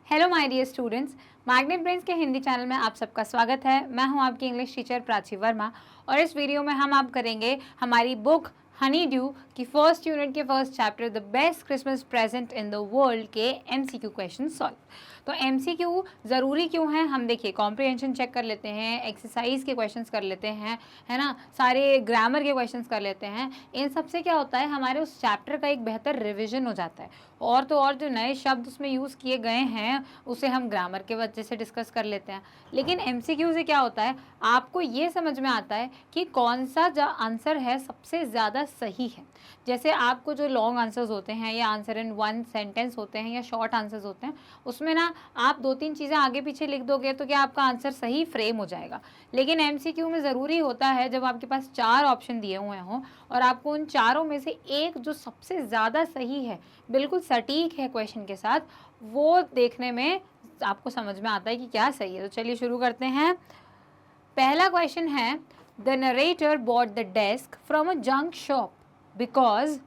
Hello my dear students, magnet brains के Hindi channel में आप सबका स्वागत है। मैं हूं आपकी इंग्लिश टीचर प्राची वर्मा और इस वीडियो में हम आप करेंगे हमारी बुक हनी ड्यू की फर्स्ट यूनिट के first chapter the best Christmas present in the world के एमसीक्यू क्वेश्चन सॉल्व। तो एमसीक्यू ज़रूरी क्यों है, हम देखिए कॉम्प्रिहेंशन चेक कर लेते हैं, एक्सरसाइज के क्वेश्चंस कर लेते हैं, है ना, सारे ग्रामर के क्वेश्चंस कर लेते हैं। इन सब से क्या होता है, हमारे उस चैप्टर का एक बेहतर रिविजन हो जाता है और तो और जो नए शब्द उसमें यूज़ किए गए हैं उसे हम ग्रामर के वजह से डिस्कस कर लेते हैं। लेकिन एमसीक्यू से क्या होता है, आपको ये समझ में आता है कि कौन सा जो आंसर है सबसे ज़्यादा सही है। जैसे आपको जो लॉन्ग आंसर्स होते हैं या आंसर इन वन सेंटेंस होते हैं या शॉर्ट आंसर्स होते हैं, उसमें ना आप 2-3 चीज़ें आगे पीछे लिख दोगे तो क्या आपका आंसर सही फ्रेम हो जाएगा। लेकिन एमसीक्यू में ज़रूरी होता है जब आपके पास 4 ऑप्शन दिए हुए हों और आपको उन चारों में से एक जो सबसे ज़्यादा सही है, बिल्कुल सटीक है क्वेश्चन के साथ, वो देखने में आपको समझ में आता है कि क्या सही है। तो चलिए शुरू करते हैं। पहला क्वेश्चन है, the narrator bought the desk from a junk shop because,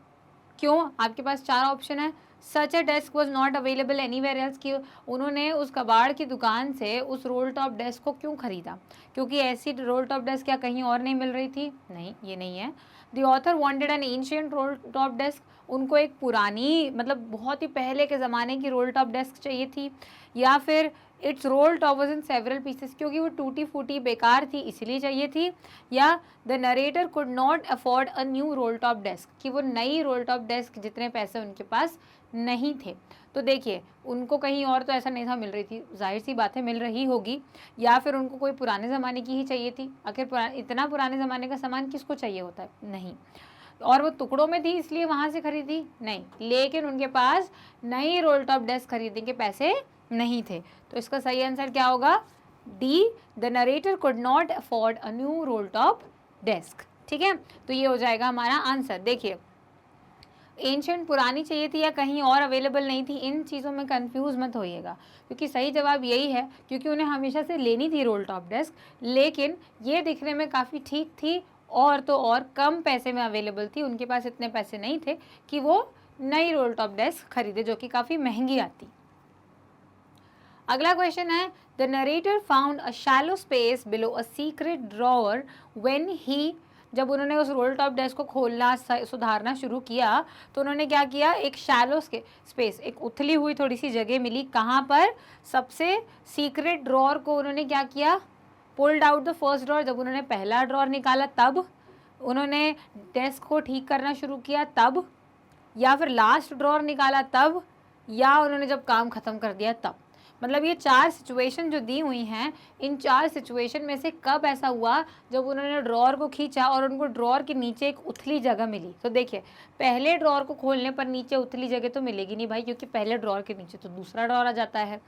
क्यों, आपके पास 4 ऑप्शन है। Such a desk was not available anywhere else, कि उन्होंने उस कबाड़ की दुकान से उस रोल टॉप डेस्क को क्यों खरीदा, क्योंकि ऐसी रोल टॉप डेस्क क्या कहीं और नहीं मिल रही थी, नहीं ये नहीं है। The author wanted N ancient role top desk, उनको एक पुरानी मतलब बहुत ही पहले के ज़माने की रोल टॉप डेस्क चाहिए थी। या फिर its role top was in several pieces, क्योंकि वो टूटी फूटी बेकार थी इसलिए चाहिए थी। या the narrator could not afford a new role top desk, कि वो नई रोल टॉप डेस्क जितने पैसे उनके पास नहीं थे। तो देखिए उनको कहीं और तो ऐसा नहीं था मिल रही थी, जाहिर सी बात है मिल रही होगी, या फिर उनको कोई पुराने ज़माने की ही चाहिए थी। आखिर इतना पुराने ज़माने का सामान किसको चाहिए होता है, नहीं। और वो टुकड़ों में थी इसलिए वहाँ से खरीदी, नहीं। लेकिन उनके पास नई रोल टॉप डेस्क खरीदने के पैसे नहीं थे। तो इसका सही आंसर क्या होगा, D, the narrator could not afford a new role top desk. ठीक है, तो ये हो जाएगा हमारा आंसर। देखिए एंशिएंट पुरानी चाहिए थी या कहीं और अवेलेबल नहीं थी, इन चीज़ों में कंफ्यूज मत होइएगा, क्योंकि सही जवाब यही है, क्योंकि उन्हें हमेशा से लेनी थी रोल टॉप डेस्क, लेकिन ये दिखने में काफ़ी ठीक थी और तो और कम पैसे में अवेलेबल थी। उनके पास इतने पैसे नहीं थे कि वो नई रोल टॉप डेस्क खरीदे जो कि काफ़ी महंगी आती। अगला क्वेश्चन है, the narrator found a shallow space below a secret drawer when he, जब उन्होंने उस रोल टॉप डेस्क को खोलना सुधारना शुरू किया तो उन्होंने क्या किया, एक शैलो स्पेस, एक उथली हुई थोड़ी सी जगह मिली, कहाँ पर, सबसे सीक्रेट ड्रॉवर को उन्होंने क्या किया, pulled out the first drawer, जब उन्होंने पहला ड्रॉर निकाला तब, उन्होंने डेस्क को ठीक करना शुरू किया तब, या फिर लास्ट ड्रॉर निकाला तब, या उन्होंने जब काम ख़त्म कर दिया तब। मतलब ये 4 सिचुएशन जो दी हुई हैं, इन 4 सिचुएशन में से कब ऐसा हुआ जब उन्होंने ड्रॉर को खींचा और उनको ड्रॉर के नीचे एक उथली जगह मिली। तो देखिए पहले ड्रॉर को खोलने पर नीचे उथली जगह तो मिलेगी नहीं भाई, क्योंकि पहले ड्रॉर के नीचे तो दूसरा ड्रॉर आ जाता है।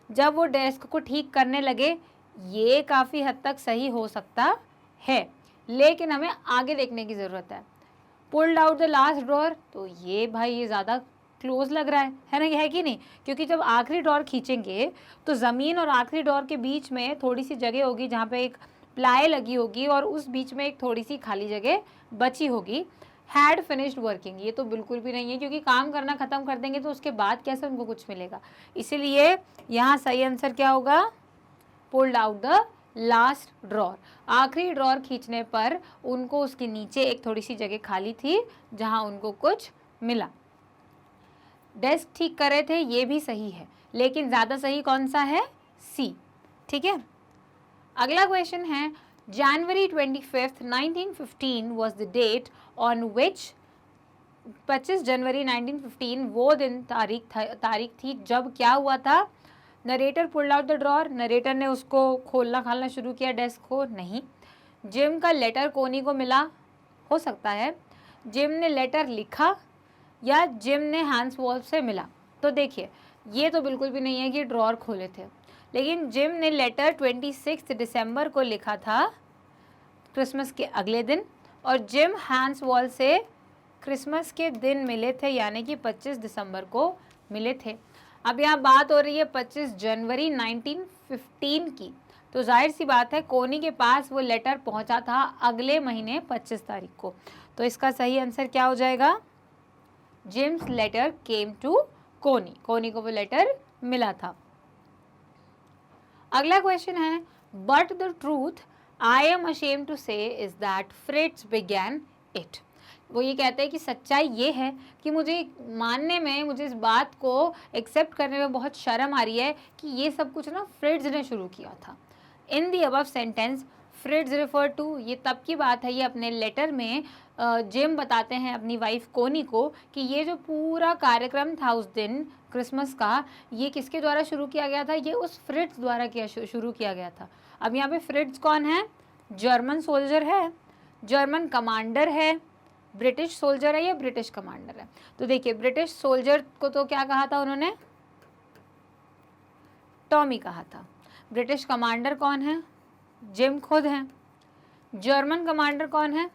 जब वो डेस्क को ठीक करने लगे, ये काफ़ी हद तक सही हो सकता है, लेकिन हमें आगे देखने की ज़रूरत है। Pulled out the last drawer, तो ये भाई ये ज़्यादा क्लोज लग रहा है ना, ये है कि नहीं, क्योंकि जब आखिरी ड्रॉर खींचेंगे तो ज़मीन और आखिरी ड्रॉर के बीच में थोड़ी सी जगह होगी जहाँ पे एक प्लाई लगी होगी और उस बीच में एक थोड़ी सी खाली जगह बची होगी। हैड फिनिश्ड वर्किंग, ये तो बिल्कुल भी नहीं है, क्योंकि काम करना ख़त्म कर देंगे तो उसके बाद कैसे उनको कुछ मिलेगा। इसीलिए यहाँ सही आंसर क्या होगा, pulled out the last drawer, आखिरी ड्रॉर खींचने पर उनको उसके नीचे एक थोड़ी सी जगह खाली थी जहां उनको कुछ मिला। डेस्क ठीक कर रहे थे, ये भी सही है, लेकिन ज़्यादा सही कौन सा है, सी। ठीक है, अगला क्वेश्चन है, January 25, 1915 was the date on which, 25 जनवरी 1915 वो दिन तारीख थी जब क्या हुआ था, narrator pulled out the drawer, narrator ने उसको खोलना खालना शुरू किया डेस्क को, नहीं। जिम का लेटर कोनी को मिला, हो सकता है जिम ने लेटर लिखा या जिम ने हैंस वॉल्फ से मिला। तो देखिए ये तो बिल्कुल भी नहीं है कि ड्रॉर खोले थे, लेकिन जिम ने लेटर 26 दिसंबर को लिखा था, क्रिसमस के अगले दिन, और जिम हैंस वॉल से क्रिसमस के दिन मिले थे, यानी कि 25 दिसंबर को मिले थे। अब यहाँ बात हो रही है 25 जनवरी 1915 की, तो जाहिर सी बात है कोनी के पास वो लेटर पहुँचा था अगले महीने 25 तारीख को। तो इसका सही आंसर क्या हो जाएगा, जिम्स लेटर केम टू कोनी, कोनी को वो लेटर मिला था। अगला क्वेश्चन है, but the truth I am ashamed to say is that Fritz began it. वो ये कहते हैं कि सच्चाई ये है कि मुझे मानने में, मुझे इस बात को एक्सेप्ट करने में बहुत शर्म आ रही है कि ये सब कुछ ना फ्रिट्ज ने शुरू किया था। In the above sentence Fritz refer to, ये तब की बात है, ये अपने लेटर में जिम बताते हैं अपनी वाइफ कोनी को कि ये जो पूरा कार्यक्रम था उस दिन क्रिसमस का, ये किसके द्वारा शुरू किया गया था, ये उस फ्रिट्ज द्वारा शुरू किया गया था। अब यहाँ पे फ्रिट्ज कौन है? जर्मन सोल्जर है, जर्मन कमांडर है, ब्रिटिश सोल्जर है या ब्रिटिश कमांडर है? तो देखिए, ब्रिटिश सोल्जर को तो क्या कहा था उन्होंने? टॉमी कहा था। ब्रिटिश कमांडर कौन है? जिम खुद हैं। जर्मन कमांडर कौन है?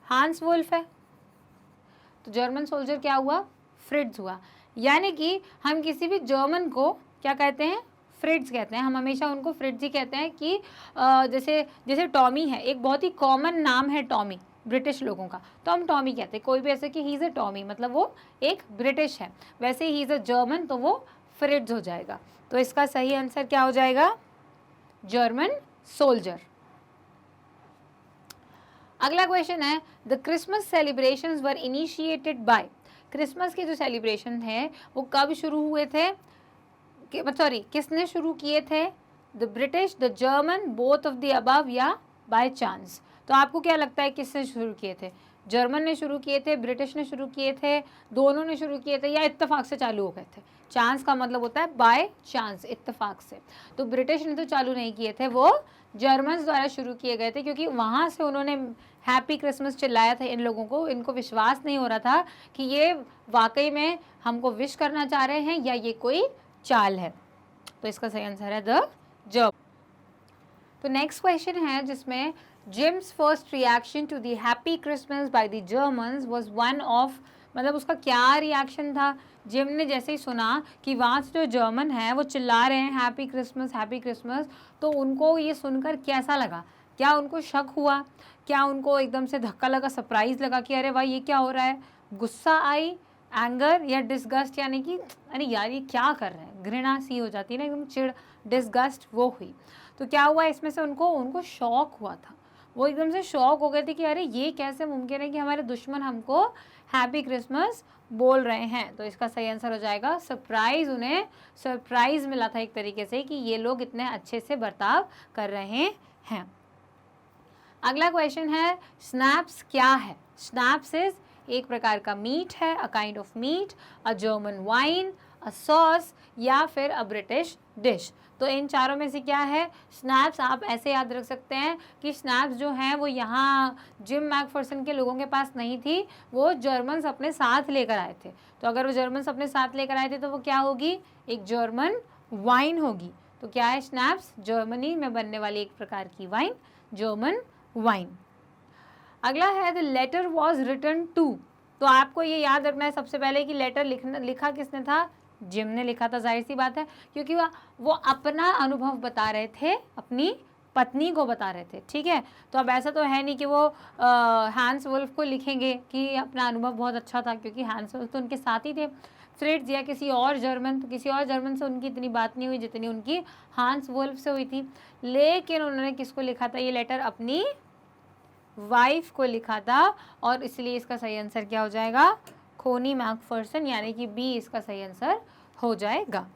हांस वुल्फ है। तो जर्मन सोल्जर क्या हुआ? फ्रिट्ज हुआ। यानी कि हम किसी भी जर्मन को क्या कहते हैं? फ्रिट्ज कहते हैं। हम हमेशा उनको फ्रिट्ज ही कहते हैं कि जैसे टॉमी है, एक बहुत ही कॉमन नाम है टॉमी ब्रिटिश लोगों का, तो हम टॉमी कहते हैं। कोई भी ऐसे कि ही इज़ अ टॉमी, मतलब वो एक ब्रिटिश है। वैसे ही इज़ अ जर्मन, तो वो फ्रिट्ज हो जाएगा। तो इसका सही आंसर क्या हो जाएगा? German soldier. अगला क्वेश्चन है, the Christmas celebrations were initiated by. Christmas के जो सेलिब्रेशन है वो कब शुरू हुए थे? सॉरी, किसने शुरू किए थे? The British, the German, both of the above या बाय चांस? तो आपको क्या लगता है किसने शुरू किए थे? जर्मन ने शुरू किए थे, ब्रिटिश ने शुरू किए थे, दोनों ने शुरू किए थे, या इत्तेफाक से चालू हो गए थे? चांस का मतलब होता है बाय चांस, इत्तेफाक से। तो ब्रिटिश ने तो चालू नहीं किए थे, वो जर्मन्स द्वारा शुरू किए गए थे, क्योंकि वहाँ से उन्होंने हैप्पी क्रिसमस चिल्लाया था इन लोगों को। इनको विश्वास नहीं हो रहा था कि ये वाकई में हमको विश करना चाह रहे हैं या ये कोई चाल है। तो इसका सही आंसर है द जर्मन। तो नेक्स्ट क्वेश्चन है जिसमें Jim's first reaction to the happy Christmas by the Germans was one of, मतलब उसका क्या रिएक्शन था? जिम ने जैसे ही सुना कि वहाँ से जो जर्मन है वो चिल्ला रहे हैं हैप्पी क्रिसमस, तो उनको ये सुनकर कैसा लगा? क्या उनको शक हुआ? क्या उनको एकदम से धक्का लगा, सरप्राइज लगा कि अरे भाई ये क्या हो रहा है? गुस्सा आई, एंगर या डिस्गस्ट, यानी कि अरे यार ये क्या कर रहे हैं, घृणा सी हो जाती है ना, एकदम चिढ़, डिस्गस्ट वो हुई। तो क्या हुआ इसमें से? उनको शॉक हुआ था। वो एकदम से शॉक हो गए थे कि अरे ये कैसे मुमकिन है कि हमारे दुश्मन हमको हैप्पी क्रिसमस बोल रहे हैं। तो इसका सही आंसर हो जाएगा सरप्राइज। उन्हें सरप्राइज मिला था एक तरीके से कि ये लोग इतने अच्छे से बर्ताव कर रहे हैं। अगला क्वेश्चन है, स्नैप्स क्या है? स्नैप्स इज एक प्रकार का मीट है, a kind of meat, a German wine, a sauce या फिर अ ब्रिटिश डिश। तो इन चारों में से क्या है? स्नैप्स। आप ऐसे याद रख सकते हैं कि स्नैप्स जो हैं वो यहाँ जिम मैकफर्सन के लोगों के पास नहीं थी, वो जर्मन्स अपने साथ लेकर आए थे। तो अगर वो जर्मन्स अपने साथ लेकर आए थे तो वो क्या होगी? एक जर्मन वाइन होगी। तो क्या है? स्नैप्स जर्मनी में बनने वाली एक प्रकार की वाइन, जर्मन वाइन। अगला है, the letter was written to. तो आपको ये याद रखना है सबसे पहले कि लेटर लिखा किसने था? जिम ने लिखा था, जाहिर सी बात है, क्योंकि वो अपना अनुभव बता रहे थे, अपनी पत्नी को बता रहे थे। ठीक है, तो अब ऐसा तो है नहीं कि वो हांस वुल्फ को लिखेंगे कि अपना अनुभव बहुत अच्छा था, क्योंकि हांस वुल्फ तो उनके साथ ही थे। फ्रिट्ज या किसी और जर्मन से उनकी इतनी बात नहीं हुई जितनी उनकी हांस वुल्फ से हुई थी। लेकिन उन्होंने किसको लिखा था ये लेटर? अपनी वाइफ को लिखा था, और इसलिए इसका सही आंसर क्या हो जाएगा? कोनी मैकफर्सन, यानी कि बी इसका सही आंसर हो जाएगा।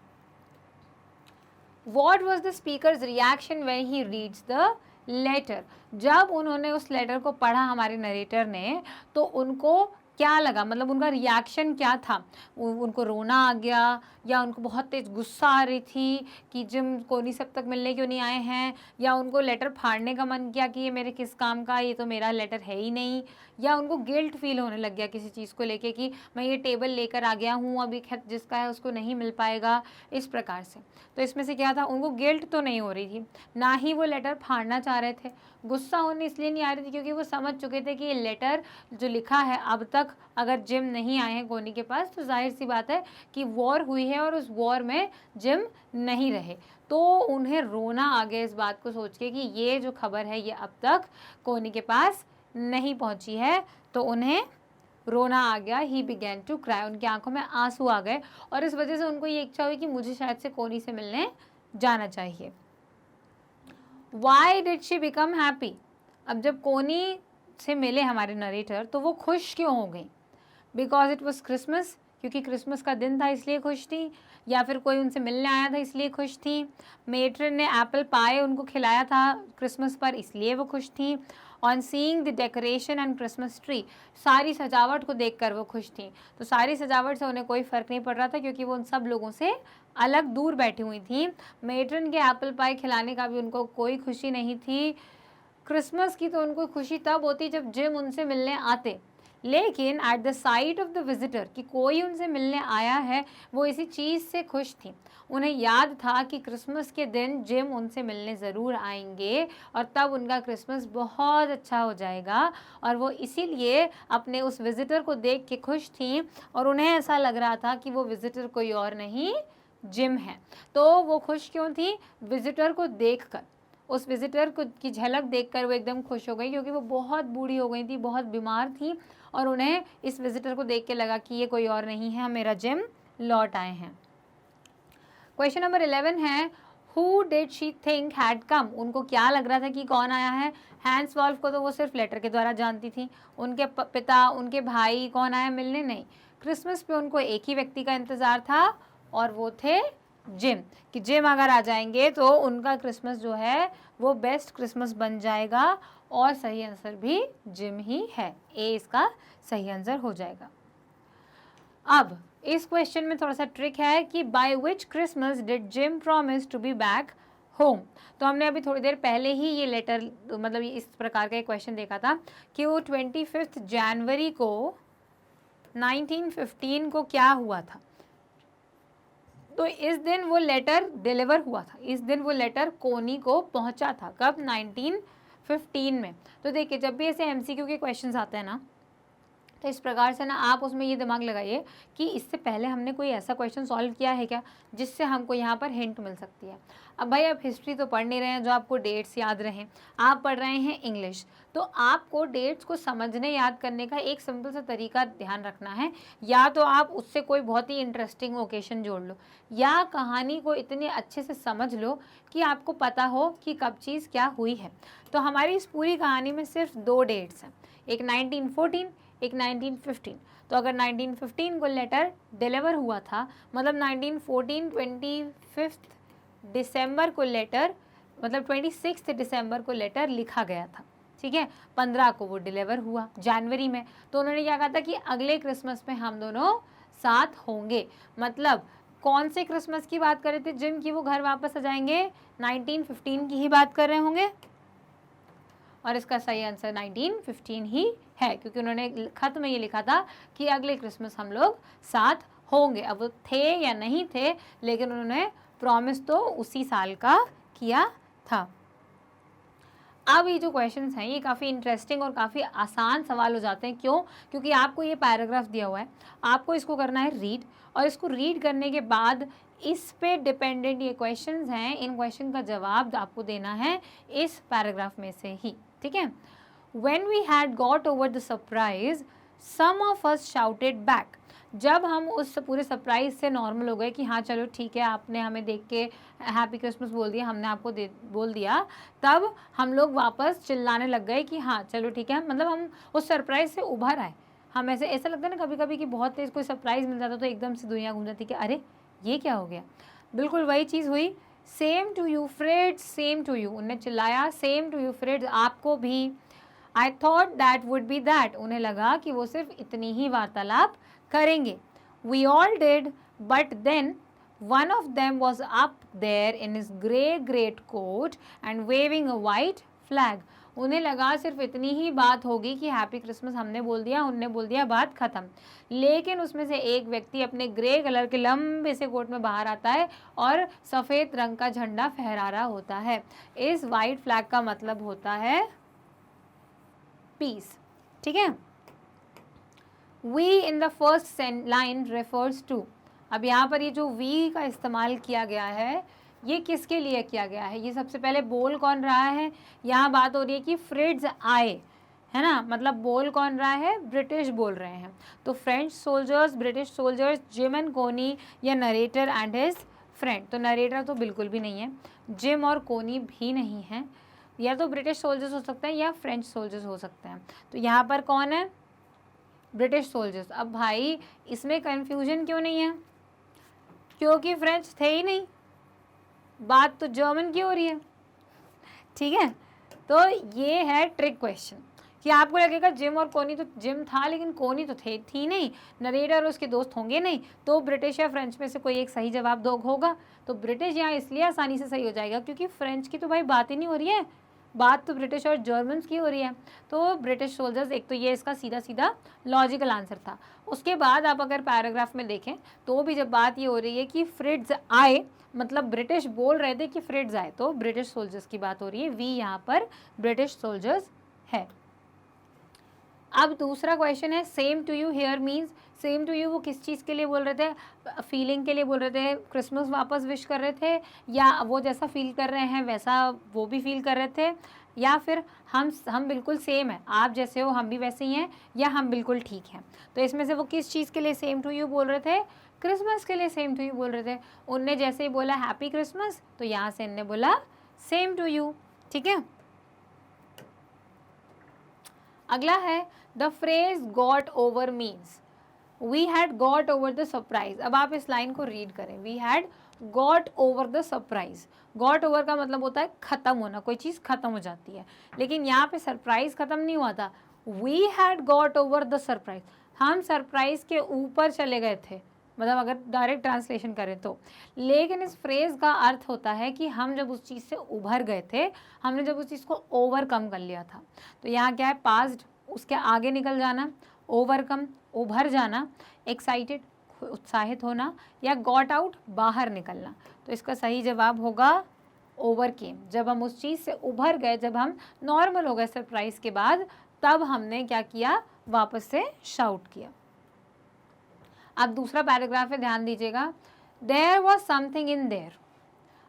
What was the speaker's reaction when he reads the letter? जब उन्होंने उस लेटर को पढ़ा हमारे नरेटर ने, तो उनको क्या लगा? मतलब उनका रिएक्शन क्या था? उनको रोना आ गया, या उनको बहुत तेज गुस्सा आ रही थी कि जिम कोनी से अब तक मिलने क्यों नहीं आए हैं, या उनको लेटर फाड़ने का मन किया कि ये मेरे किस काम का, ये तो मेरा लेटर है ही नहीं, या उनको गिल्ट फील होने लग गया किसी चीज़ को लेके कि मैं ये टेबल लेकर आ गया हूँ, अभी खैर जिसका है उसको नहीं मिल पाएगा, इस प्रकार से। तो इसमें से क्या था? उनको गिल्ट तो नहीं हो रही थी, ना ही वो लेटर फाड़ना चाह रहे थे। गुस्सा होने इसलिए नहीं आ रही थी क्योंकि वो समझ चुके थे कि ये लेटर जो लिखा है, अब तक अगर जिम नहीं आए हैं कोनी के पास, तो जाहिर सी बात है कि वॉर हुई है और उस वॉर में जिम नहीं रहे। तो उन्हें रोना आ गया इस बात को सोच के कि ये जो खबर है ये अब तक कोनी के पास नहीं पहुंची है, तो उन्हें रोना आ गया। ही बिगैन टू क्राई, उनकी आंखों में आंसू आ गए, और इस वजह से उनको ये इच्छा हुई कि मुझे शायद से कोनी से मिलने जाना चाहिए। Why did she become happy? अब जब कोनी से मिले हमारे नरेटर तो वो खुश क्यों हो गई? Because it was Christmas, क्योंकि क्रिसमस का दिन था इसलिए खुश थी, या फिर कोई उनसे मिलने आया था इसलिए खुश थी, मेट्रन ने एप्पल पाई उनको खिलाया था क्रिसमस पर इसलिए वो खुश थी, on seeing the decoration and Christmas tree, सारी सजावट को देखकर वो खुश थी। तो सारी सजावट से उन्हें कोई फ़र्क नहीं पड़ रहा था क्योंकि वो उन सब लोगों से अलग दूर बैठी हुई थी। मेट्रन के एप्पल पाई खिलाने का भी उनको कोई खुशी नहीं थी। क्रिसमस की तो उनको खुशी तब होती जब जिम उनसे मिलने आते, लेकिन at the site of the visitor कि कोई उनसे मिलने आया है, वो इसी चीज़ से खुश थी। उन्हें याद था कि क्रिसमस के दिन जिम उनसे मिलने ज़रूर आएंगे और तब उनका क्रिसमस बहुत अच्छा हो जाएगा, और वो इसीलिए अपने उस विज़िटर को देख के खुश थी, और उन्हें ऐसा लग रहा था कि वो विज़िटर कोई और नहीं जिम है। तो वो खुश क्यों थी? विज़िटर को देखकर, उस विज़िटर को की झलक देखकर वो एकदम खुश हो गई, क्योंकि वो बहुत बूढ़ी हो गई थी, बहुत बीमार थी, और उन्हें इस विज़िटर को देख के लगा कि ये कोई और नहीं है, मेरा जिम लौट आए हैं। क्वेश्चन नंबर 11 है, who did she think had come? उनको क्या लग रहा था कि कौन आया है? हैंस वॉल्फ को तो वो सिर्फ लेटर के द्वारा जानती थी। उनके पिता, उनके भाई कौन आया मिलने? नहीं। क्रिसमस पे उनको एक ही व्यक्ति का इंतज़ार था, और वो थे जिम, कि जिम अगर आ जाएंगे तो उनका क्रिसमस जो है वो बेस्ट क्रिसमस बन जाएगा, और सही आंसर भी जिम ही है। ए इसका सही आंसर हो जाएगा। अब इस क्वेश्चन में थोड़ा सा ट्रिक है कि by which Christmas did Jim promise to be back home? तो हमने अभी थोड़ी देर पहले ही ये लेटर, मतलब इस प्रकार का एक क्वेश्चन देखा था कि वो 25 जनवरी को 1915 को क्या हुआ था। तो इस दिन वो लेटर डिलीवर हुआ था, इस दिन वो लेटर कोनी को पहुंचा था। कब? 1915 में। तो देखिए, जब भी ऐसे एमसीक्यू के क्वेश्चंस आते हैं ना, तो इस प्रकार से ना आप उसमें ये दिमाग लगाइए कि इससे पहले हमने कोई ऐसा क्वेश्चन सॉल्व किया है क्या, जिससे हमको यहाँ पर हिंट मिल सकती है। अब भाई, आप हिस्ट्री तो पढ़ नहीं रहे हैं जो आपको डेट्स याद रहें, आप पढ़ रहे हैं इंग्लिश, तो आपको डेट्स को समझने याद करने का एक सिंपल सा तरीका ध्यान रखना है। या तो आप उससे कोई बहुत ही इंटरेस्टिंग ओकेशन जोड़ लो, या कहानी को इतने अच्छे से समझ लो कि आपको पता हो कि कब चीज़ क्या हुई है। तो हमारी इस पूरी कहानी में सिर्फ 2 डेट्स हैं, एक 1914, एक 1915। तो अगर 1915 को लेटर डिलीवर हुआ था, मतलब 1914 25 दिसंबर को लेटर, मतलब 26 दिसंबर को लेटर लिखा गया था, ठीक है। 15 को वो डिलीवर हुआ जनवरी में। तो उन्होंने क्या कहा था कि अगले क्रिसमस में हम दोनों साथ होंगे। मतलब कौन से क्रिसमस की बात कर रहे थे जिम की वो घर वापस आ जाएंगे? 1915 की ही बात कर रहे होंगे, और इसका सही आंसर 1915 ही है, क्योंकि उन्होंने खत में ये लिखा था कि अगले क्रिसमस हम लोग साथ होंगे। अब वो थे या नहीं थे, लेकिन उन्होंने प्रॉमिस तो उसी साल का किया था। अब ये जो क्वेश्चंस हैं ये काफ़ी इंटरेस्टिंग और काफ़ी आसान सवाल हो जाते हैं। क्यों? क्योंकि आपको ये पैराग्राफ दिया हुआ है, आपको इसको करना है रीड, और इसको रीड करने के बाद इस पे डिपेंडेंट ये क्वेश्चंस हैं, इन क्वेश्चन का जवाब आपको देना है इस पैराग्राफ में से ही, ठीक है। When we had got over the surprise, some of us shouted back. जब हम उस पूरे सरप्राइज से नॉर्मल हो गए कि हाँ चलो ठीक है, आपने हमें देख के हैप्पी क्रिसमस बोल दिया, हमने आपको बोल दिया, तब हम लोग वापस चिल्लाने लग गए कि हाँ चलो ठीक है। मतलब हम उस सरप्राइज से उभर आए। हम ऐसा लगता है ना कभी कभी कि बहुत तेज़ कोई सरप्राइज़ मिल जाता तो एकदम से दुनिया घूम जाती कि अरे ये क्या हो गया। बिल्कुल वही चीज़ हुई। Same to you Fritz, same to you, उन्हें चिल्लाया सेम टू यू फ्रेड्स, आपको भी। I thought that would be that, उन्हें लगा कि वो सिर्फ इतनी ही वार्तालाप करेंगे। We all did, but then one of them was up there in his grey great coat and waving a white flag. उन्हें लगा सिर्फ इतनी ही बात होगी कि हैप्पी क्रिसमस हमने बोल दिया, उनने बोल दिया, बात ख़त्म। लेकिन उसमें से एक व्यक्ति अपने ग्रे कलर के लंबे से कोट में बाहर आता है और सफ़ेद रंग का झंडा फहरा रहा होता है। इस वाइट फ्लैग का मतलब होता है पीस, ठीक है। We in the first line refers to, अब यहाँ पर ये जो वी का इस्तेमाल किया गया है ये किसके लिए किया गया है? ये सबसे पहले बोल कौन रहा है? यहाँ बात हो रही है कि फ्रिड्स आए, है ना, मतलब बोल कौन रहा है? ब्रिटिश बोल रहे हैं। तो French soldiers, British soldiers, gym and कोनी या नरेटर एंड हिज फ्रेंड, तो नरेटर तो बिल्कुल भी नहीं है, जिम और कोनी भी नहीं है, या तो ब्रिटिश सोल्जर्स हो सकते हैं या फ्रेंच सोल्जर्स हो सकते हैं। तो यहाँ पर कौन है? British soldiers. अब भाई इसमें कन्फ्यूजन क्यों नहीं है? क्योंकि फ्रेंच थे ही नहीं, बात तो जर्मन की हो रही है, ठीक है। तो ये है ट्रिक क्वेश्चन कि आपको लगेगा जिम और कोनी, तो जिम था लेकिन कोनी तो थी नहीं, नरेटर और उसके दोस्त होंगे नहीं, तो ब्रिटिश या फ्रेंच में से कोई एक सही जवाब दो होगा। तो ब्रिटिश यहाँ इसलिए आसानी से सही हो जाएगा क्योंकि फ्रेंच की तो भाई बात ही नहीं हो रही है, बात तो ब्रिटिश और जर्मन्स की हो रही है। तो ब्रिटिश सोल्जर्स, एक तो ये इसका सीधा सीधा लॉजिकल आंसर था। उसके बाद आप अगर पैराग्राफ में देखें तो भी जब बात ये हो रही है कि फ्रिट्ज आए, मतलब ब्रिटिश बोल रहे थे कि फ्रिट्ज आए, तो ब्रिटिश सोल्जर्स की बात हो रही है, वी यहाँ पर ब्रिटिश सोल्जर्स है। अब दूसरा क्वेश्चन है same to you here means, same to you वो किस चीज़ के लिए बोल रहे थे? फीलिंग के लिए बोल रहे थे, क्रिसमस वापस विश कर रहे थे, या वो जैसा फील कर रहे हैं वैसा वो भी फील कर रहे थे, या फिर हम बिल्कुल सेम है, आप जैसे हो हम भी वैसे ही हैं, या हम बिल्कुल ठीक हैं। तो इसमें से वो किस चीज़ के लिए सेम टू यू बोल रहे थे? क्रिसमस के लिए सेम टू यू बोल रहे थे। उनने जैसे ही बोला हैप्पी क्रिसमस, तो यहाँ से इनने बोला सेम टू यू, ठीक है। अगला है the phrase got over means, we had got over the surprise. अब आप इस लाइन को रीड करें, we had got over the surprise. Got over का मतलब होता है खत्म होना, कोई चीज़ खत्म हो जाती है, लेकिन यहाँ पे सरप्राइज खत्म नहीं हुआ था, we had got over the surprise, हम सरप्राइज के ऊपर चले गए थे, मतलब अगर डायरेक्ट ट्रांसलेशन करें तो। लेकिन इस फ्रेज का अर्थ होता है कि हम जब उस चीज़ से उभर गए थे, हमने जब उस चीज़ को ओवरकम कर लिया था। तो यहाँ क्या है? पास्ट, उसके आगे निकल जाना, ओवरकम उभर जाना, एक्साइटेड उत्साहित होना, या गॉट आउट बाहर निकलना। तो इसका सही जवाब होगा ओवरकेम। जब हम उस चीज़ से उभर गए, जब हम नॉर्मल हो गए सरप्राइज के बाद, तब हमने क्या किया? वापस से शाउट किया। अब दूसरा पैराग्राफ है, ध्यान दीजिएगा। There was something in there,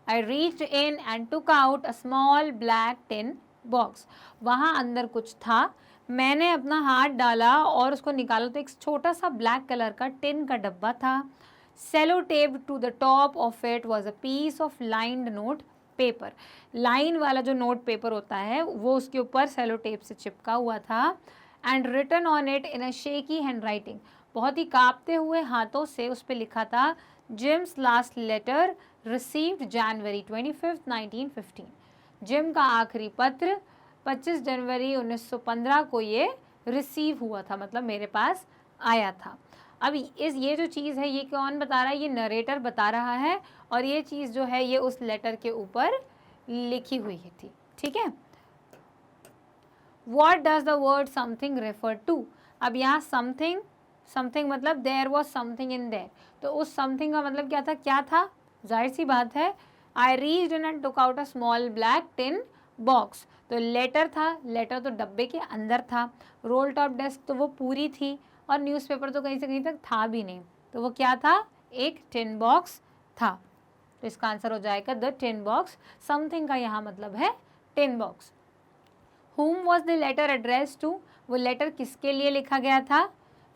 I reached in and took out a small black tin box. वहाँ अंदर कुछ था, मैंने अपना हाथ डाला और उसको निकाला तो एक छोटा सा ब्लैक कलर का टिन का डब्बा था। Sellotape to the top of it was a piece of lined note paper. Line वाला जो नोट पेपर होता है वो उसके ऊपर सेलो टेप से चिपका हुआ था। And written on it in a shaky handwriting, बहुत ही कांपते हुए हाथों से उस पर लिखा था, जिम्स लास्ट लेटर रिसीव्ड जनवरी 25, 1915। जिम का आखिरी पत्र 25 जनवरी 1915 को ये रिसीव हुआ था, मतलब मेरे पास आया था। अब ये जो चीज़ है ये कौन बता रहा है? ये नरेटर बता रहा है, और ये चीज़ जो है ये उस लेटर के ऊपर लिखी हुई थी, ठीक है। What does the word something refer to? अब यहाँ समथिंग मतलब there was something in there, तो उस समथिंग का मतलब क्या था? जाहिर सी बात है, आई reached in and took out a small black tin box, तो लेटर था, लेटर तो डब्बे के अंदर था, रोल टॉप डेस्क तो वो पूरी थी, और न्यूज़पेपर तो कहीं से कहीं तक था भी नहीं, तो वो क्या था? एक टिन बॉक्स था। तो इसका आंसर हो जाएगा द टिन बॉक्स। समथिंग का यहाँ मतलब है tin box. Whom was the letter addressed to? वो लेटर किसके लिए लिखा गया था?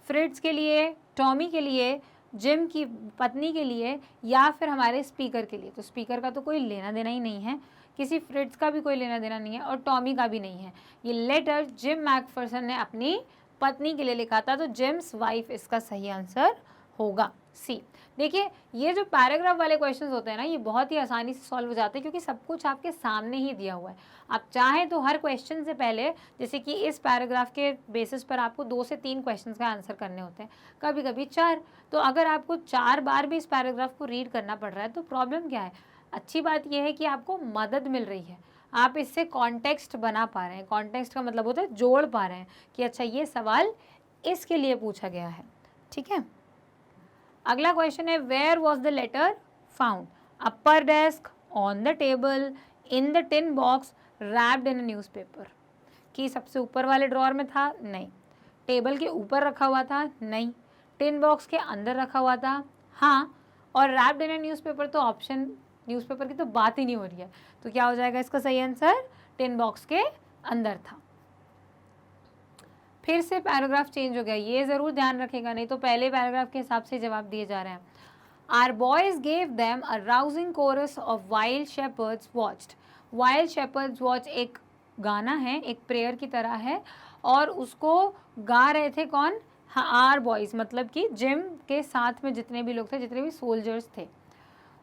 फ्रिट्ज के लिए, टॉमी के लिए, जिम की पत्नी के लिए, या फिर हमारे स्पीकर के लिए? तो स्पीकर का तो कोई लेना देना ही नहीं है, किसी फ्रिट्ज का भी कोई लेना देना नहीं है, और टॉमी का भी नहीं है। ये लेटर जिम मैकफर्सन ने अपनी पत्नी के लिए लिखा था, तो जिम्स वाइफ इसका सही आंसर होगा सी। देखिए ये जो पैराग्राफ वाले क्वेश्चंस होते हैं ना, ये बहुत ही आसानी से सॉल्व हो जाते हैं क्योंकि सब कुछ आपके सामने ही दिया हुआ है। आप चाहें तो हर क्वेश्चन से पहले, जैसे कि इस पैराग्राफ के बेसिस पर आपको 2 से 3 क्वेश्चंस का आंसर करने होते हैं, कभी कभी 4। तो अगर आपको 4 बार भी इस पैराग्राफ को रीड करना पड़ रहा है तो प्रॉब्लम क्या है? अच्छी बात यह है कि आपको मदद मिल रही है, आप इससे कॉन्टेक्स्ट बना पा रहे हैं। कॉन्टेक्स्ट का मतलब होता है जोड़ पा रहे हैं कि अच्छा ये सवाल इसके लिए पूछा गया है, ठीक है। अगला क्वेश्चन है, where was the letter found? Upper desk, on the table, in the tin box, wrapped in newspaper. कि सबसे ऊपर वाले ड्रॉअर में था? नहीं। टेबल के ऊपर रखा हुआ था? नहीं। टिन बॉक्स के अंदर रखा हुआ था? हाँ। और रैप्ड इन न्यूज़पेपर, तो ऑप्शन न्यूज़पेपर की तो बात ही नहीं हो रही है, तो क्या हो जाएगा इसका सही आंसर? टिन बॉक्स के अंदर था। फिर से पैराग्राफ चेंज हो गया, ये ज़रूर ध्यान रखेगा, नहीं तो पहले पैराग्राफ के हिसाब से जवाब दिए जा रहे हैं। Our boys gave them a rousing chorus of Wild Shepherds Watched. Wild Shepherds Watch एक गाना है, एक प्रेयर की तरह है, और उसको गा रहे थे कौन? आर बॉयज़, मतलब कि जिम के साथ में जितने भी लोग थे, जितने भी सोल्जर्स थे.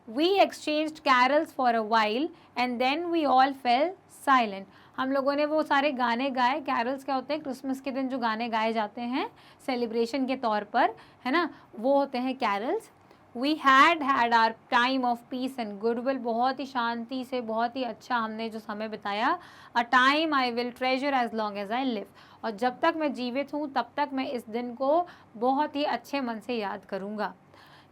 We exchanged carols for a while and then we all fell silent. हम लोगों ने वो सारे गाने गाए. कैरल्स क्या होते हैं? क्रिसमस के दिन जो गाने गाए जाते हैं सेलिब्रेशन के तौर पर, है ना, वो होते हैं carols. We had our time of peace and goodwill. बहुत ही शांति से, बहुत ही अच्छा हमने जो समय बिताया. A time I will treasure as long as I live. और जब तक मैं जीवित हूँ तब तक मैं इस दिन को बहुत ही अच्छे मन से याद करूँगा.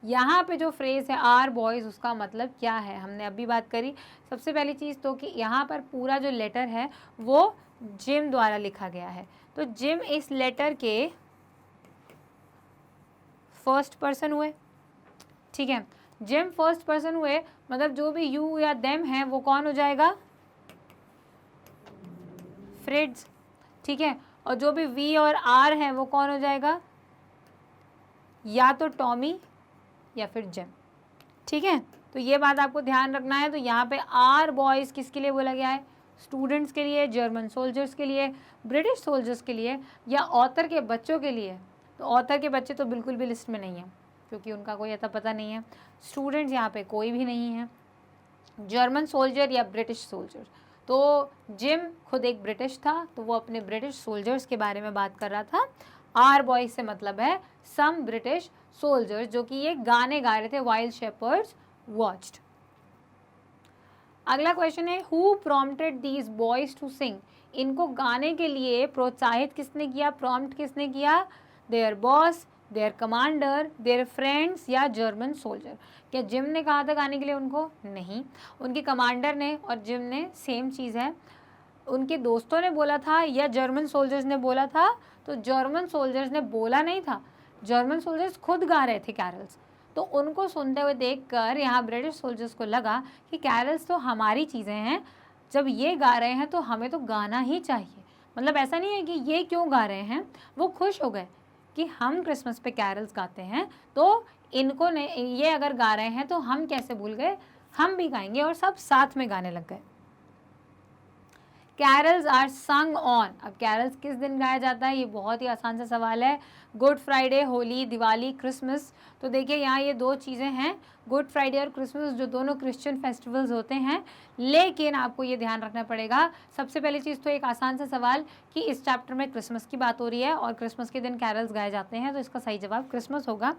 यहाँ पे जो फ्रेज़ है आर बॉयज़, उसका मतलब क्या है हमने अभी बात करी. सबसे पहली चीज़ तो कि यहाँ पर पूरा जो लेटर है वो जिम द्वारा लिखा गया है. तो जिम इस लेटर के फर्स्ट पर्सन हुए. ठीक है, जिम फर्स्ट पर्सन हुए, मतलब जो भी यू या देम है वो कौन हो जाएगा? फ्रिड्स. ठीक है, और जो भी वी और आर है वो कौन हो जाएगा? या तो टॉमी या फिर जिम. ठीक है, तो ये बात आपको ध्यान रखना है. तो यहाँ पे आर बॉयज़ किसके लिए बोला गया है? स्टूडेंट्स के लिए, जर्मन सोल्जर्स के लिए, ब्रिटिश सोल्जर्स के लिए, या ऑथर के बच्चों के लिए. तो ऑथर के बच्चे तो बिल्कुल भी लिस्ट में नहीं है क्योंकि उनका कोई अता पता नहीं है. स्टूडेंट्स यहाँ पे कोई भी नहीं है. जर्मन सोल्जर या ब्रिटिश सोल्जर, तो जिम खुद एक ब्रिटिश था तो वो अपने ब्रिटिश सोल्जर्स के बारे में बात कर रहा था. आर बॉयज़ से मतलब है सम ब्रिटिश सोल्जर्स जो कि ये गाने गा रहे थे, वाइल्ड शेपर्ड्स वॉच्ड. अगला क्वेश्चन है who prompted these boys to sing. इनको गाने के लिए प्रोत्साहित किसने किया, प्रॉम्प्ट किसने किया? Their boss, their commander, their friends या जर्मन सोल्जर. क्या जिम ने कहा था गाने के लिए उनको? नहीं, उनके कमांडर ने और जिम ने सेम चीज़ है. उनके दोस्तों ने बोला था या जर्मन सोल्जर्स ने बोला था? तो जर्मन सोल्जर्स ने बोला नहीं था, जर्मन सोल्जर्स खुद गा रहे थे कैरल्स. तो उनको सुनते हुए देखकर यहाँ ब्रिटिश सोल्जर्स को लगा कि कैरल्स तो हमारी चीज़ें हैं, जब ये गा रहे हैं तो हमें तो गाना ही चाहिए. मतलब ऐसा नहीं है कि ये क्यों गा रहे हैं, वो खुश हो गए कि हम क्रिसमस पे कैरल्स गाते हैं, तो इनको ने ये अगर गा रहे हैं तो हम कैसे भूल गए, हम भी गाएंगे, और सब साथ में गाने लग गए. कैरल्स आर संग ऑन. अब कैरल्स किस दिन गाया जाता है? ये बहुत ही आसान सा सवाल है. Good Friday, Holi, Diwali, Christmas. तो देखिए यहाँ ये दो चीज़ें हैं, गुड फ्राइडे और क्रिसमस, जो दोनों क्रिश्चियन फेस्टिवल्स होते हैं. लेकिन आपको ये ध्यान रखना पड़ेगा, सबसे पहली चीज़ तो एक आसान सा सवाल कि इस चैप्टर में क्रिसमस की बात हो रही है और क्रिसमस के दिन कैरल्स गाए जाते हैं, तो इसका सही जवाब क्रिसमस होगा.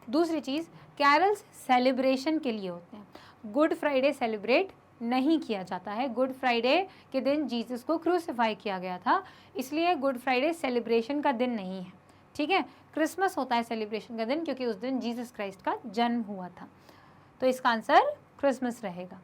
दूसरी चीज़, कैरल्स सेलिब्रेशन के लिए होते हैं. गुड फ्राइडे सेलिब्रेट नहीं किया जाता है. गुड फ्राइडे के दिन जीसस को क्रूसिफाई किया गया था, इसलिए गुड फ्राइडे सेलिब्रेशन का दिन नहीं है. ठीक है, क्रिसमस होता है सेलिब्रेशन का दिन क्योंकि उस दिन जीसस क्राइस्ट का जन्म हुआ था. तो इसका आंसर क्रिसमस रहेगा.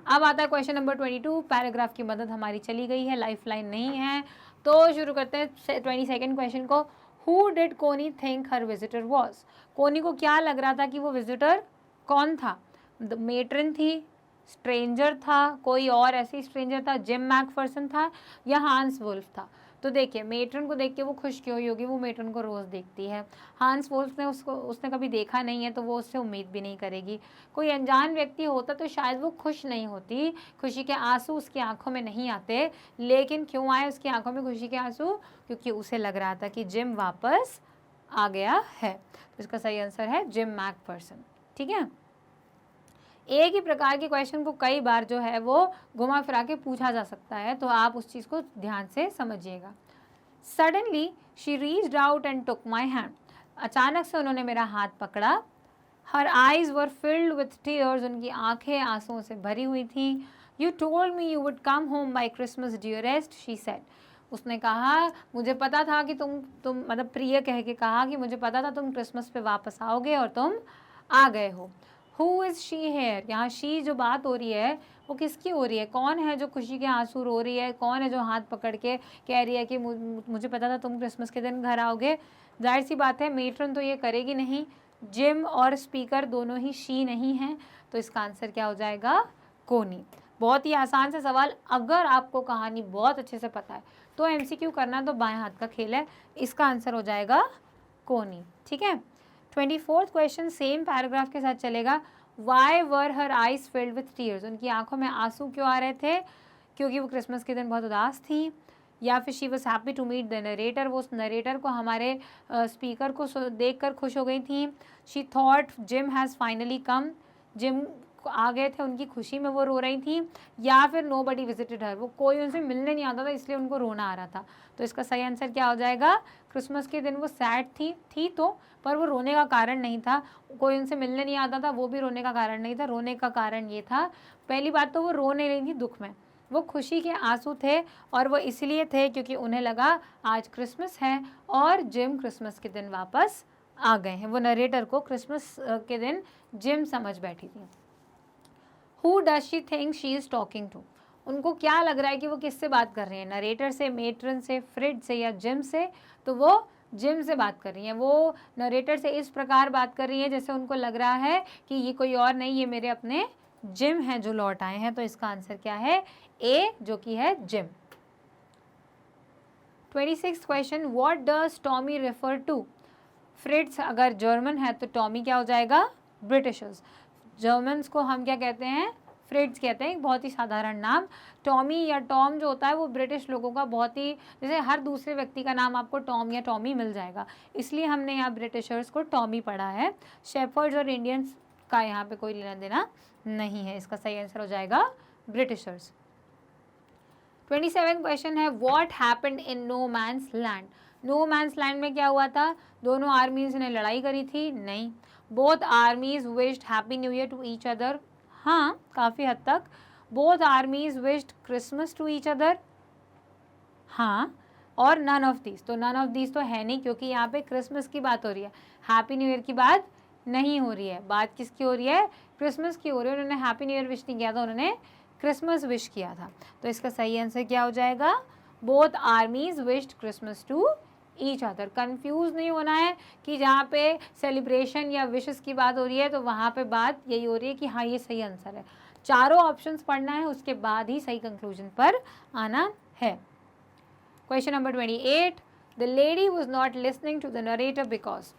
अब आता है क्वेश्चन नंबर 22. पैराग्राफ की मदद हमारी चली गई है, लाइफ लाइन नहीं है, तो शुरू करते हैं 22nd क्वेश्चन को. हु डिड कोनी थिंक हर विजिटर वॉज. कोनी को क्या लग रहा था कि वो विजिटर कौन था? मेट्रन थी, स्ट्रेंजर था, कोई और ऐसी स्ट्रेंजर था, जिम मैकफर्सन था, या हांस वुल्फ था. तो देखिए मेट्रन को देख के वो खुश क्यों हुई होगी, वो मेट्रन को रोज़ देखती है. हांस वुल्फ ने उसने कभी देखा नहीं है तो वो उससे उम्मीद भी नहीं करेगी. कोई अनजान व्यक्ति होता तो शायद वो खुश नहीं होती, खुशी के आंसू उसकी आंखों में नहीं आते. लेकिन क्यों आए उसकी आंखों में खुशी के आंसू? क्योंकि उसे लग रहा था कि जिम वापस आ गया है. तो इसका सही आंसर है जिम मैकफर्सन. ठीक है, एक ही प्रकार के क्वेश्चन को कई बार जो है वो घुमा फिरा के पूछा जा सकता है, तो आप उस चीज़ को ध्यान से समझिएगा. Suddenly she reached out and took my hand. अचानक से उन्होंने मेरा हाथ पकड़ा. Her eyes were filled with tears. उनकी आंखें आंसुओं से भरी हुई थी. You told me you would come home by Christmas dearest, she said. उसने कहा मुझे पता था कि तुम मतलब प्रिय कह के कहा कि मुझे पता था तुम क्रिसमस पे वापस आओगे और तुम आ गए हो. Who is she here. यहाँ शी जो बात हो रही है वो किसकी हो रही है? कौन है जो खुशी के आंसू रो रही है? कौन है जो हाथ पकड़ के कह रही है कि मुझे पता था तुम क्रिसमस के दिन घर आओगे? जाहिर सी बात है मेट्रन तो ये करेगी नहीं. जिम और स्पीकर दोनों ही शी नहीं हैं, तो इसका आंसर क्या हो जाएगा? कोनी. बहुत ही आसान सा सवाल. अगर आपको कहानी बहुत अच्छे से पता है तो MCQ करना तो बाएं हाथ का खेल है. इसका आंसर हो जाएगा कोनी. ठीक है, 24th क्वेश्चन सेम पैराग्राफ के साथ चलेगा। Why were her eyes filled with tears, उनकी आंखों में आंसू क्यों आ रहे थे? क्योंकि वो क्रिसमस के दिन बहुत उदास थी। या फिर she was happy to meet the narrator, वो उस नरेटर को, हमारे स्पीकर को देख कर खुश हो गई थी। She thought Jim has finally come, Jim आ गए थे, उनकी खुशी में वो रो रही थी। या फिर नो बडी विजिटेड हर, वो कोई उनसे मिलने नहीं आता था इसलिए उनको रोना आ रहा था। तो इसका सही आंसर क्या हो जाएगा? क्रिसमस के दिन वो सैड थी तो, पर वो रोने का कारण नहीं था। कोई उनसे मिलने नहीं आता था, वो भी रोने का कारण नहीं था। रोने का कारण ये था, पहली बात तो वो रो नहीं रही थी दुख में, वो खुशी के आंसू थे, और वो इसलिए थे क्योंकि उन्हें लगा आज क्रिसमस है और जिम क्रिसमस के दिन वापस आ गए हैं। वो नरेटर को क्रिसमस के दिन जिम समझ बैठी थी। Who does she think she is talking to? उनको क्या लग रहा है कि वो किससे बात कर रही हैं? नरेटर से, मेट्रन से, फ्रिड से या जिम से? तो वो जिम से बात कर रही हैं। वो नरेटर से इस प्रकार बात कर रही है जैसे उनको लग रहा है कि ये कोई और नहीं, ये मेरे अपने जिम हैं जो लौट आए हैं। तो इसका आंसर क्या है? ए, जो कि है Jim. 26th question, what does Tommy refer to? Fritz अगर जर्मन है तो टॉमी क्या हो जाएगा? ब्रिटिशर्स। जर्मन्स को हम क्या कहते हैं? फ्रिड्स कहते हैं, एक बहुत ही साधारण नाम। टॉमी या टॉम जो होता है वो ब्रिटिश लोगों का बहुत ही, जैसे हर दूसरे व्यक्ति का नाम आपको टॉम या टॉमी मिल जाएगा, इसलिए हमने यहाँ ब्रिटिशर्स को टॉमी पढ़ा है। शेफर्ड्स और इंडियंस का यहाँ पे कोई लेना देना नहीं है। इसका सही आंसर हो जाएगा ब्रिटिशर्स। 27th क्वेश्चन है, what happened in no man's land? No man's land में क्या हुआ था? दोनों आर्मीज ने लड़ाई करी थी? नहीं। Both armies wished happy new year to each other? हाँ, काफ़ी हद तक। Both armies wished Christmas to each other? हाँ। और नन ऑफ दीज, तो नन ऑफ दीज तो है नहीं, क्योंकि यहाँ पे क्रिसमस की बात हो रही है, हैप्पी न्यू ईयर की बात नहीं हो रही है। बात किसकी हो रही है? क्रिसमस की हो रही है। उन्होंने हैप्पी न्यू ईयर विश नहीं किया था, उन्होंने क्रिसमस विश किया था। तो इसका सही आंसर क्या हो जाएगा? Both armies wished Christmas to each other. Confuse नहीं होना है कि जहाँ पे सेलिब्रेशन या विशेस की बात हो रही है तो वहाँ पे बात यही हो रही है कि हाँ ये सही आंसर है। चारों ऑप्शंस पढ़ना है, उसके बाद ही सही कंक्लूजन पर आना है। Question number 28, the lady was not listening to the narrator because,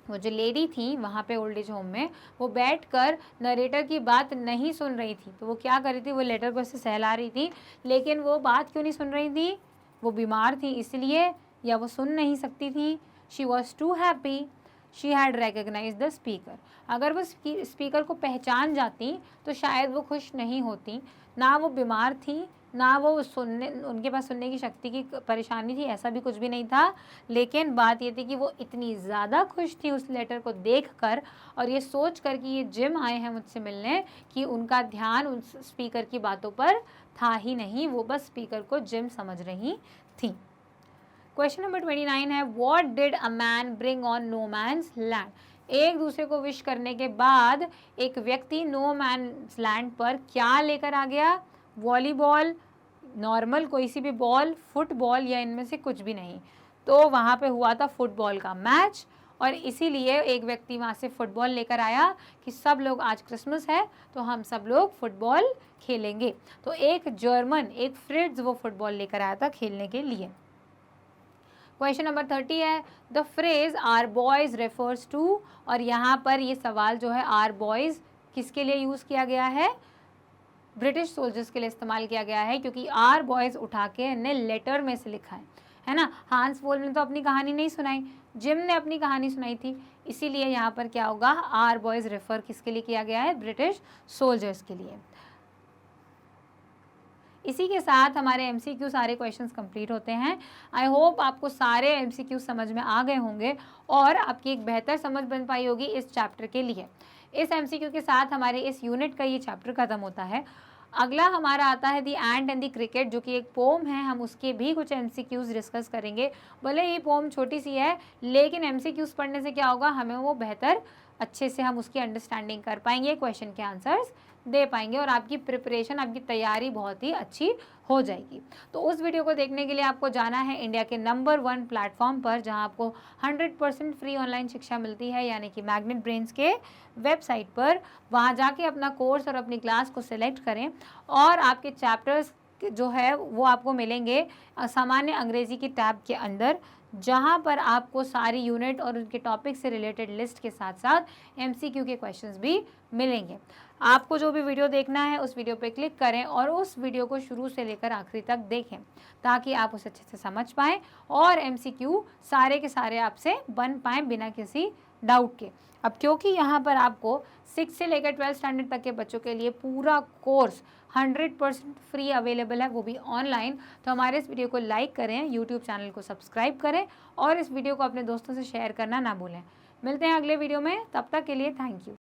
वो जो लेडी थी वहाँ पे ओल्ड एज होम में, वो बैठकर नरेटर की बात नहीं सुन रही थी। तो वो क्या कर रही थी? वो लेटर को ऐसे सहला रही थी, लेकिन वो बात क्यों नहीं सुन रही थी? वो बीमार थी इसलिए, या वो सुन नहीं सकती थी? She was too happy, she had recognise the speaker. अगर वो स्पीकर को पहचान जाती तो शायद वो खुश नहीं होती। ना वो बीमार थी, ना वो सुनने, उनके पास सुनने की शक्ति की परेशानी थी, ऐसा भी कुछ भी नहीं था। लेकिन बात ये थी कि वो इतनी ज़्यादा खुश थी उस लेटर को देखकर और ये सोच कर कि ये जिम आए हैं मुझसे मिलने, कि उनका ध्यान उस स्पीकर की बातों पर था ही नहीं, वो बस स्पीकर को जिम समझ रही थी। क्वेश्चन नंबर 29 है, what did a man bring on no man's land? एक दूसरे को विश करने के बाद एक व्यक्ति नो मैंस लैंड पर क्या लेकर आ गया? वॉलीबॉल, नॉर्मल कोई सी भी बॉल, फुटबॉल, या इनमें से कुछ भी नहीं। तो वहाँ पे हुआ था फुटबॉल का मैच, और इसीलिए एक व्यक्ति वहाँ से फुटबॉल लेकर आया कि सब लोग, आज क्रिसमस है तो हम सब लोग फुटबॉल खेलेंगे। तो एक जर्मन, एक फ्रिड्स, वो फुटबॉल लेकर आया था खेलने के लिए। क्वेश्चन नंबर 30 है, the phrase our boys refers to, और यहाँ पर ये सवाल जो है आर बॉयज़ किसके लिए यूज़ किया गया है? ब्रिटिश सोल्जर्स के लिए इस्तेमाल किया गया है, क्योंकि आर बॉयज़ उठा के ने लेटर में से लिखा है ना। हांस वोल्फ ने तो अपनी कहानी नहीं सुनाई, जिम ने अपनी कहानी सुनाई थी, इसीलिए यहाँ पर क्या होगा? आर बॉयज़ रेफर किसके लिए किया गया है? ब्रिटिश सोल्जर्स के लिए। इसी के साथ हमारे MCQ सारे क्वेश्चंस कंप्लीट होते हैं। आई होप आपको सारे MCQ समझ में आ गए होंगे और आपकी एक बेहतर समझ बन पाई होगी इस चैप्टर के लिए। इस MCQ के साथ हमारे इस यूनिट का ये चैप्टर ख़त्म होता है। अगला हमारा आता है दी एंट एंड दी क्रिकेट, जो कि एक पोम है। हम उसके भी कुछ MCQs डिस्कस करेंगे। भले ही पोम छोटी सी है, लेकिन MCQs पढ़ने से क्या होगा? हमें वो बेहतर, अच्छे से हम उसकी अंडरस्टैंडिंग कर पाएंगे, क्वेश्चन के आंसर्स दे पाएंगे और आपकी प्रिपरेशन, आपकी तैयारी बहुत ही अच्छी हो जाएगी। तो उस वीडियो को देखने के लिए आपको जाना है इंडिया के नंबर 1 प्लेटफॉर्म पर, जहां आपको 100% फ्री ऑनलाइन शिक्षा मिलती है, यानी कि मैग्नेट ब्रेन्स के वेबसाइट पर। वहां जाके अपना कोर्स और अपनी क्लास को सिलेक्ट करें और आपके चैप्टर्स जो है वो आपको मिलेंगे सामान्य अंग्रेजी की टैब के अंदर, जहां पर आपको सारी यूनिट और उनके टॉपिक से रिलेटेड लिस्ट के साथ साथ MCQ के क्वेश्चंस भी मिलेंगे। आपको जो भी वीडियो देखना है उस वीडियो पे क्लिक करें और उस वीडियो को शुरू से लेकर आखिरी तक देखें ताकि आप उसे अच्छे से समझ पाएँ और MCQ सारे के सारे आपसे बन पाएँ बिना किसी डाउट के। अब क्योंकि यहाँ पर आपको 6 से लेकर 12 स्टैंडर्ड तक के बच्चों के लिए पूरा कोर्स 100% फ्री अवेलेबल है, वो भी ऑनलाइन, तो हमारे इस वीडियो को लाइक करें, यूट्यूब चैनल को सब्सक्राइब करें और इस वीडियो को अपने दोस्तों से शेयर करना ना भूलें। मिलते हैं अगले वीडियो में, तब तक के लिए थैंक यू।